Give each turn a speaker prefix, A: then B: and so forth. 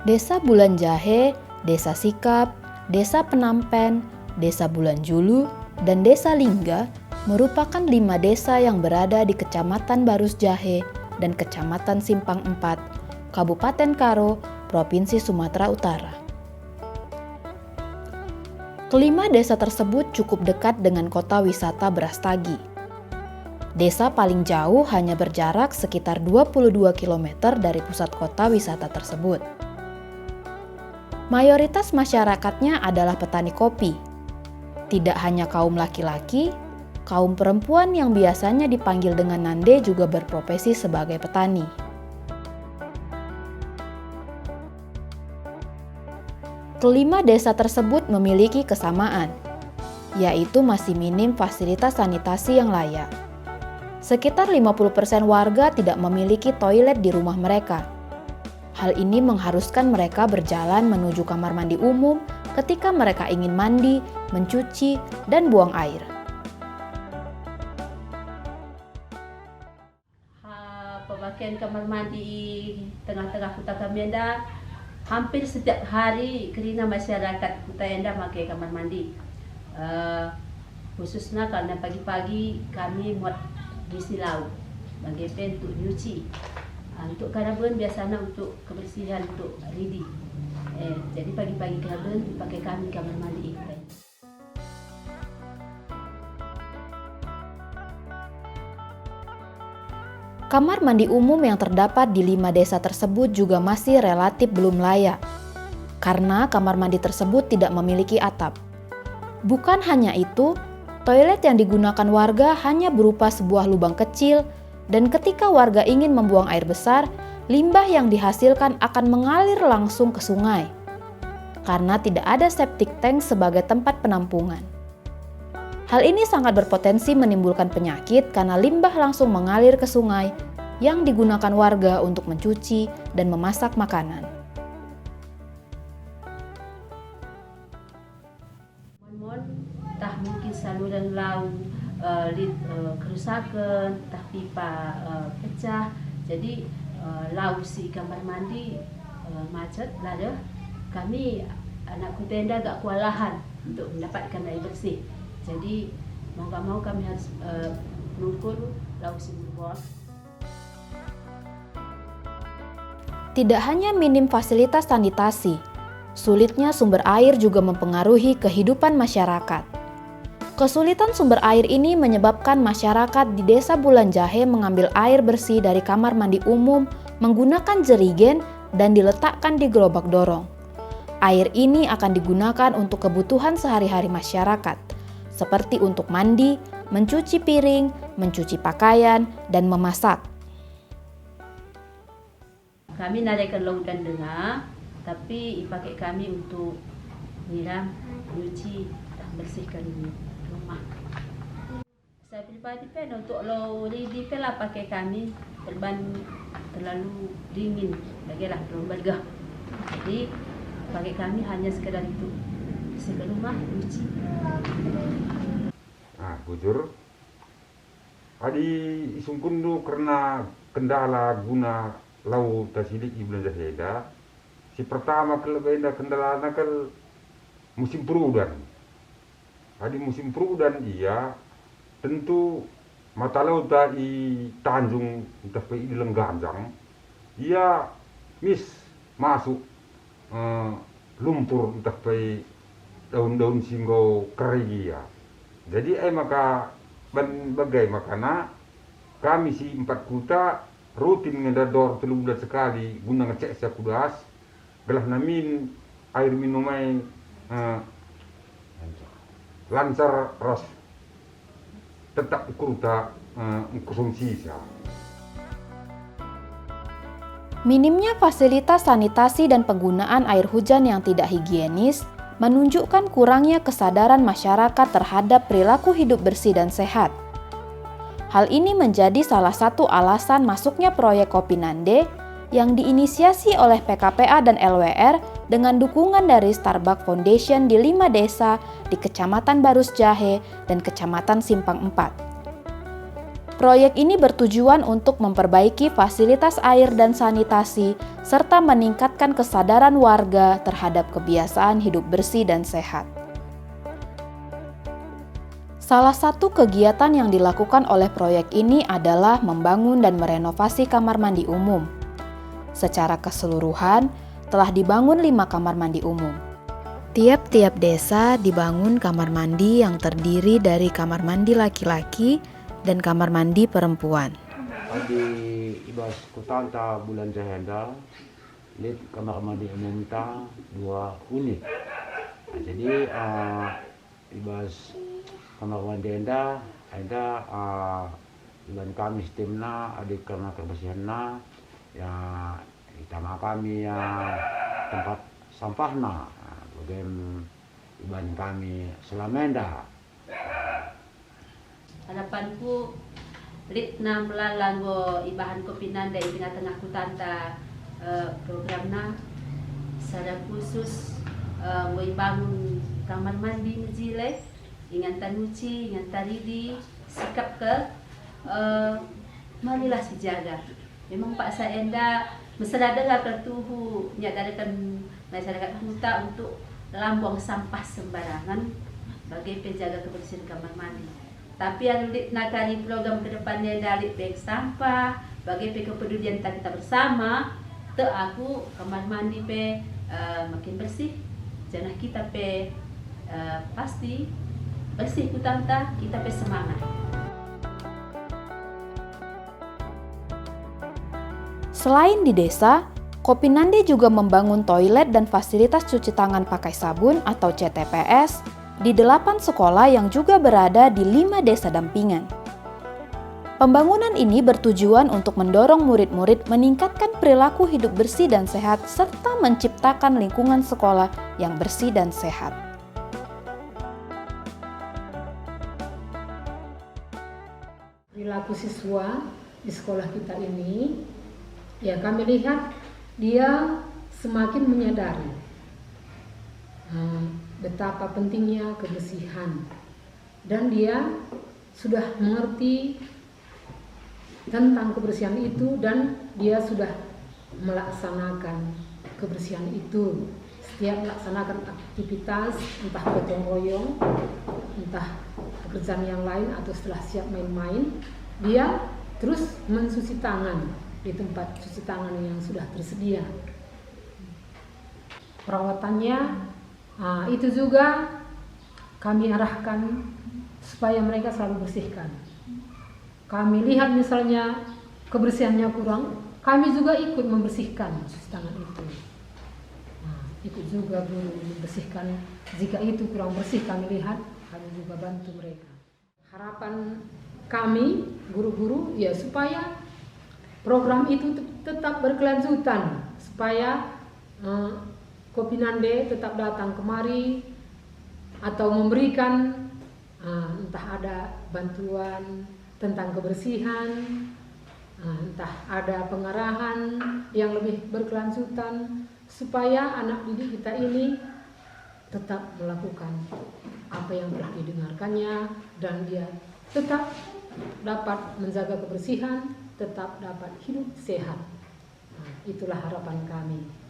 A: Desa Bulan Jahe, Desa Sikap, Desa Penampen, Desa Bulan Julu, dan Desa Lingga merupakan 5 desa yang berada di Kecamatan Barus Jahe dan Kecamatan Simpang 4, Kabupaten Karo, Provinsi Sumatera Utara. Kelima desa tersebut cukup dekat dengan kota wisata Brastagi. Desa paling jauh hanya berjarak sekitar 22 km dari pusat kota wisata tersebut. Mayoritas masyarakatnya adalah petani kopi. Tidak hanya kaum laki-laki, kaum perempuan yang biasanya dipanggil dengan Nande juga berprofesi sebagai petani. Kelima desa tersebut memiliki kesamaan, yaitu masih minim fasilitas sanitasi yang layak. Sekitar 50% warga tidak memiliki toilet di rumah mereka. Hal ini mengharuskan mereka berjalan menuju kamar mandi umum ketika mereka ingin mandi, mencuci, dan buang air.
B: Pemakaian kamar mandi di tengah-tengah kota kami ada hampir setiap hari kerana masyarakat kota Enda pakai kamar mandi. Khususnya karena pagi-pagi kami muat isi laut bagi pen untuk nyuci. Untuk karaben biasanya untuk kebersihan untuk ready. Jadi pagi-pagi karaben dipakai kami kamar mandi ikan.
A: Kamar mandi umum yang terdapat di 5 desa tersebut juga masih relatif belum layak, karena kamar mandi tersebut tidak memiliki atap. Bukan hanya itu, toilet yang digunakan warga hanya berupa sebuah lubang kecil, dan ketika warga ingin membuang air besar, limbah yang dihasilkan akan mengalir langsung ke sungai, karena tidak ada septic tank sebagai tempat penampungan. Hal ini sangat berpotensi menimbulkan penyakit karena limbah langsung mengalir ke sungai yang digunakan warga untuk mencuci dan memasak makanan.
B: Tah mungkin saluran laut kerusakan, tah pipa pecah, jadi laut si kamar mandi macet, lalu kami anak kutenda agak kewalahan untuk mendapatkan air bersih. Jadi mau gak mau kami harus mengukur laut si bor.
A: Tidak hanya minim fasilitas sanitasi, sulitnya sumber air juga mempengaruhi kehidupan masyarakat. Kesulitan sumber air ini menyebabkan masyarakat di Desa Bulan Jahe mengambil air bersih dari kamar mandi umum menggunakan jerigen dan diletakkan di gerobak dorong. Air ini akan digunakan untuk kebutuhan sehari-hari masyarakat, seperti untuk mandi, mencuci piring, mencuci pakaian, dan memasak.
B: Kami naikkan lautan dengar, tapi dipakai kami untuk nyiram, nyuci, dan bersihkan rumah. Saya pribadi untuk low ready lah pakai kami terlalu dingin, bagilah belum bergah. Jadi pakai kami hanya sekedar itu, bersihkan rumah, nyuci.
C: Bujur, adi sungkun tu karena kendala guna laut tasidik di Bulan Jahe. Si pertama kelebenda kendala nakal musim perudan. Adi musim perudan iya tentu mata laut di Tanjung tapi di Lengganjang ia masuk lumpur tapi daun-daun singgo kering iya. Jadi maka bagai makana kami si 4 kota rutin ngedador 3 bulan sekali guna ngecek sakudas gelah namin air minumai lancar ras tetap kurta konsumsi sah.
A: Minimnya fasilitas sanitasi dan penggunaan air hujan yang tidak higienis menunjukkan kurangnya kesadaran masyarakat terhadap perilaku hidup bersih dan sehat. Hal ini menjadi salah satu alasan masuknya proyek Kopi Nande yang diinisiasi oleh PKPA dan LWR dengan dukungan dari Starbucks Foundation di 5 desa di Kecamatan Barus Jahe dan Kecamatan Simpang 4. Proyek ini bertujuan untuk memperbaiki fasilitas air dan sanitasi, serta meningkatkan kesadaran warga terhadap kebiasaan hidup bersih dan sehat. Salah satu kegiatan yang dilakukan oleh proyek ini adalah membangun dan merenovasi kamar mandi umum. Secara keseluruhan, telah dibangun 5 kamar mandi umum. Tiap-tiap desa dibangun kamar mandi yang terdiri dari kamar mandi laki-laki dan kamar mandi perempuan.
D: Di ibas kutanta bulan jahenda, lihat kamar mandi umum ta 2 unit. Nah, jadi ibas kamar mandi enda bulan kami sistemna adik karena kebersihanna ya ditama kami ya tempat sampahna bagian iban kami selamenda.
B: Harapanku lit na melalang go ibahan ko pinanda di tengah-tengah kutanta programna secara khusus go bangun kamar mandi mejile ingan tanuci ingan taridi sikap ke marilah sijaga. Memang Pak Saenda meseradaga ketuhu nyadarakan masyarakat kita untuk lambung sampah sembarangan bagi penjaga kebersihan kamar mandi. Tapi yang nakari program kedepannya dari baik sampah, bagi kepedulian kita bersama, te aku kamar mandi pe makin bersih, jangan kita pe pasti bersih kutanta kita pe semangat.
A: Selain di desa, Kopinande juga membangun toilet dan fasilitas cuci tangan pakai sabun atau CTPS di 8 sekolah yang juga berada di 5 desa dampingan. Pembangunan ini bertujuan untuk mendorong murid-murid meningkatkan perilaku hidup bersih dan sehat serta menciptakan lingkungan sekolah yang bersih dan sehat.
E: Perilaku siswa di sekolah kita ini, ya kami lihat dia semakin menyadari betapa pentingnya kebersihan dan dia sudah mengerti tentang kebersihan itu dan dia sudah melaksanakan kebersihan itu. Setiap melaksanakan aktivitas entah gotong royong, entah pekerjaan yang lain atau setelah siap main-main, dia terus mencuci tangan di tempat cuci tangan yang sudah tersedia. Perawatannya itu juga kami arahkan supaya mereka selalu bersihkan. Kami lihat misalnya kebersihannya kurang, kami juga ikut membersihkan cuci tangan itu. Ikut juga membersihkan jika itu kurang bersih kami lihat, kami juga bantu mereka. Harapan kami guru-guru ya supaya program itu tetap berkelanjutan, supaya Kopinande tetap datang kemari atau memberikan entah ada bantuan tentang kebersihan, entah ada pengarahan yang lebih berkelanjutan supaya anak didik kita ini tetap melakukan apa yang telah didengarkannya dan dia tetap dapat menjaga kebersihan, tetap dapat hidup sehat. Itulah harapan kami.